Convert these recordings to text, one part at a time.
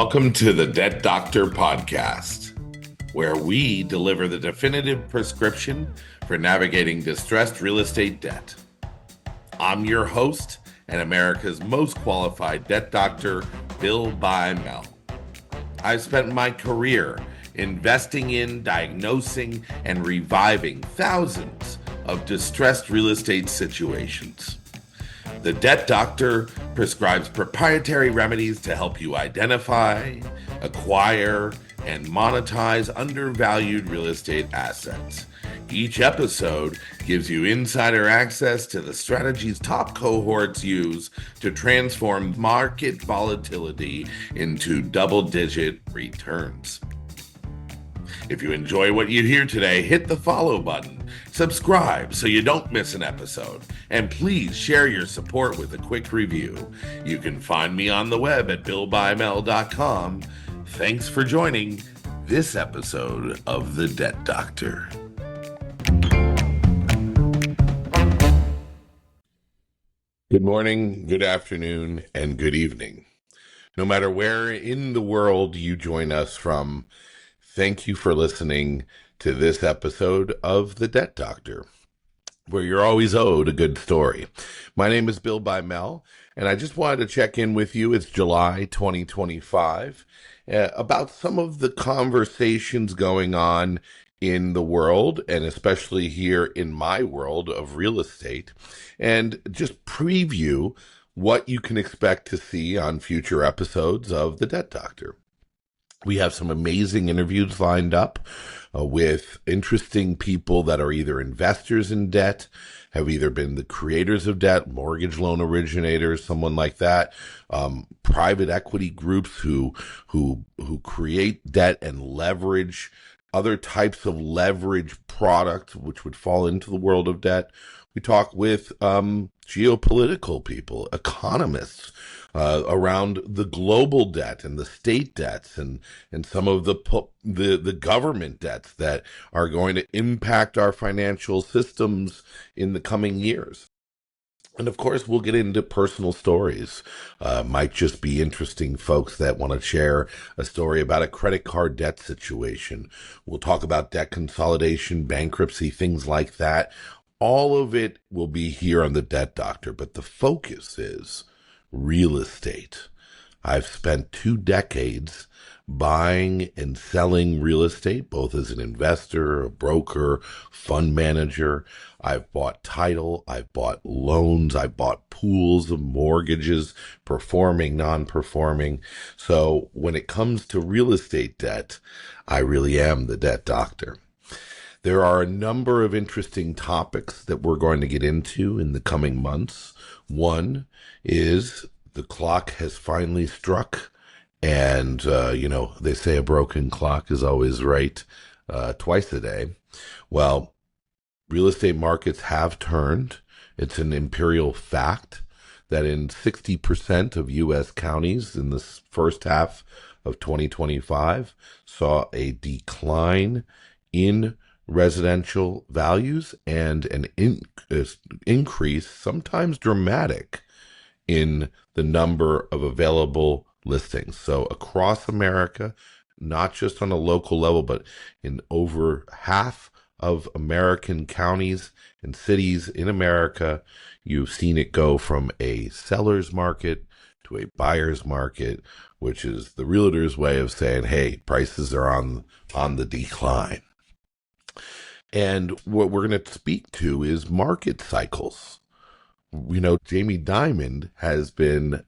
Welcome to the Debt Doctor podcast, where we deliver the definitive prescription for navigating distressed real estate debt. I'm your host and America's most qualified debt doctor, Bill Bymel. I've spent my career investing in, diagnosing, and reviving thousands of distressed real estate situations. The Debt Doctor prescribes proprietary remedies to help you identify, acquire, and monetize undervalued real estate assets. Each episode gives you insider access to the strategies top cohorts use to transform market volatility into double-digit returns. If you enjoy what you hear today, hit the follow button, subscribe so you don't miss an episode, and please share your support with a quick review. You can find me on the web at billbymel.com. Thanks for joining this episode of The Debt Doctor. Good morning, good afternoon, and good evening. No matter where in the world you join us from, thank you for listening to this episode of The Debt Doctor, where you're always owed a good story. My name is Bill Bymel, and I just wanted to check in with you. It's July 2025, about some of the conversations going on in the world, and especially here in my world of real estate, and just preview what you can expect to see on future episodes of The Debt Doctor. We have some amazing interviews lined up with interesting people that are either investors in debt, have either been the creators of debt, mortgage loan originators, someone like that, private equity groups who create debt and leverage other types of leverage products, which would fall into the world of debt. We talk with geopolitical people, economists, around the global debt and the state debts and some of the government debts that are going to impact our financial systems in the coming years. And of course, we'll get into personal stories. Might just be interesting folks that want to share a story about a credit card debt situation. We'll talk about debt consolidation, bankruptcy, things like that. All of it will be here on The Debt Doctor, but the focus is real estate. I've spent 2 decades buying and selling real estate, both as an investor, a broker, fund manager. I've bought title, I've bought loans, I've bought pools of mortgages, performing, non-performing. So when it comes to real estate debt, I really am the debt doctor. There are a number of interesting topics that we're going to get into in the coming months. One is the clock has finally struck, and, they say a broken clock is always right twice a day. Well, real estate markets have turned. It's an imperial fact that in 60% of U.S. counties in the first half of 2025 saw a decline in residential values and an increase, sometimes dramatic, in the number of available listings. So across America, not just on a local level, but in over half of American counties and cities in America, you've seen it go from a seller's market to a buyer's market, which is the realtor's way of saying, hey, prices are on the decline. And what we're going to speak to is market cycles. Jamie Dimon has been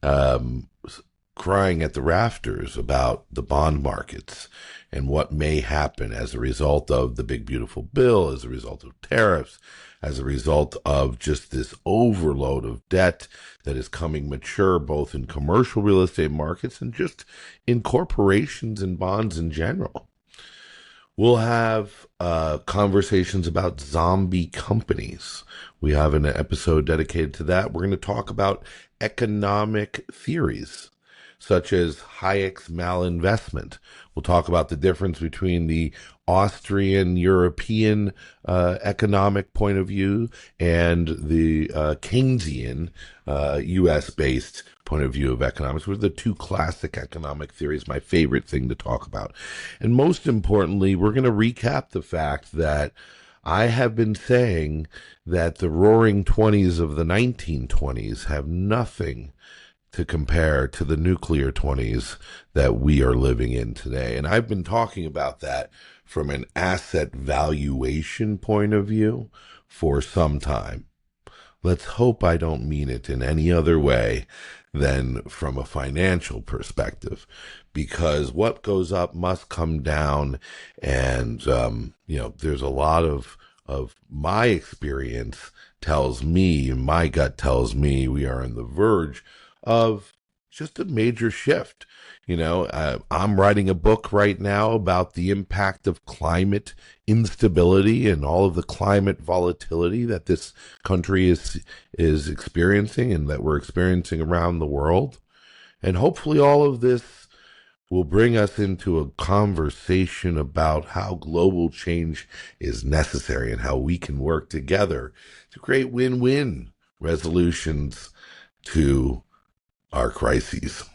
crying at the rafters about the bond markets and what may happen as a result of the big, beautiful bill, as a result of tariffs, as a result of just this overload of debt that is coming mature, both in commercial real estate markets and just in corporations and bonds in general. We'll have conversations about zombie companies. We have an episode dedicated to that. We're going to talk about economic theories, such as Hayek's malinvestment. We'll talk about the difference between the Austrian, European economic point of view and the Keynesian, U.S.-based point of view of economics, which are the two classic economic theories, my favorite thing to talk about. And most importantly, we're going to recap the fact that I have been saying that the roaring 20s of the 1920s have nothing to compare to the nuclear 20s that we are living in today. And I've been talking about that from an asset valuation point of view for some time. Let's hope I don't mean it in any other way than from a financial perspective, because what goes up must come down. And, there's a lot of my experience tells me, my gut tells me we are on the verge of just a major shift. I'm writing a book right now about the impact of climate instability and all of the climate volatility that this country is experiencing and that we're experiencing around the world. And hopefully all of this will bring us into a conversation about how global change is necessary and how we can work together to create win-win resolutions to our crises.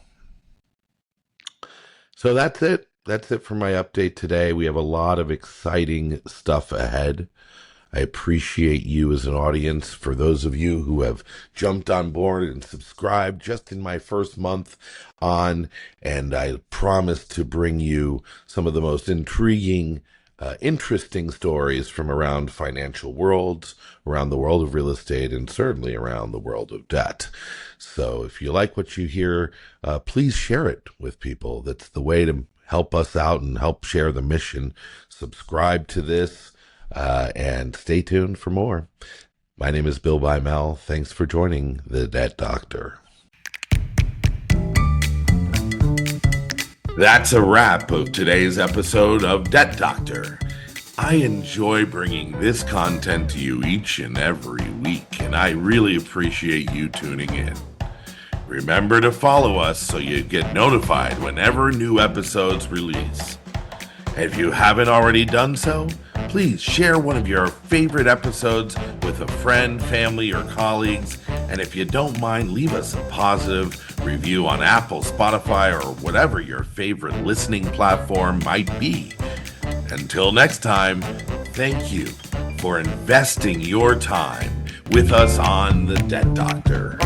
So that's it. That's it for my update today. We have a lot of exciting stuff ahead. I appreciate you as an audience. For those of you who have jumped on board and subscribed just in my first month on, and I promise to bring you some of the most intriguing, interesting stories from around financial worlds, around the world of real estate, and certainly around the world of debt. So if you like what you hear, please share it with people. That's the way to help us out and help share the mission. Subscribe to this and stay tuned for more. My name is Bill Bymel. Thanks for joining the Debt Doctor. That's a wrap of today's episode of Debt Doctor. I enjoy bringing this content to you each and every week, and I really appreciate you tuning in. Remember to follow us so you get notified whenever new episodes release. If you haven't already done so, please share one of your favorite episodes with a friend, family, or colleagues. And if you don't mind, leave us a positive review on Apple, Spotify, or whatever your favorite listening platform might be. Until next time, thank you for investing your time with us on The Debt Doctor.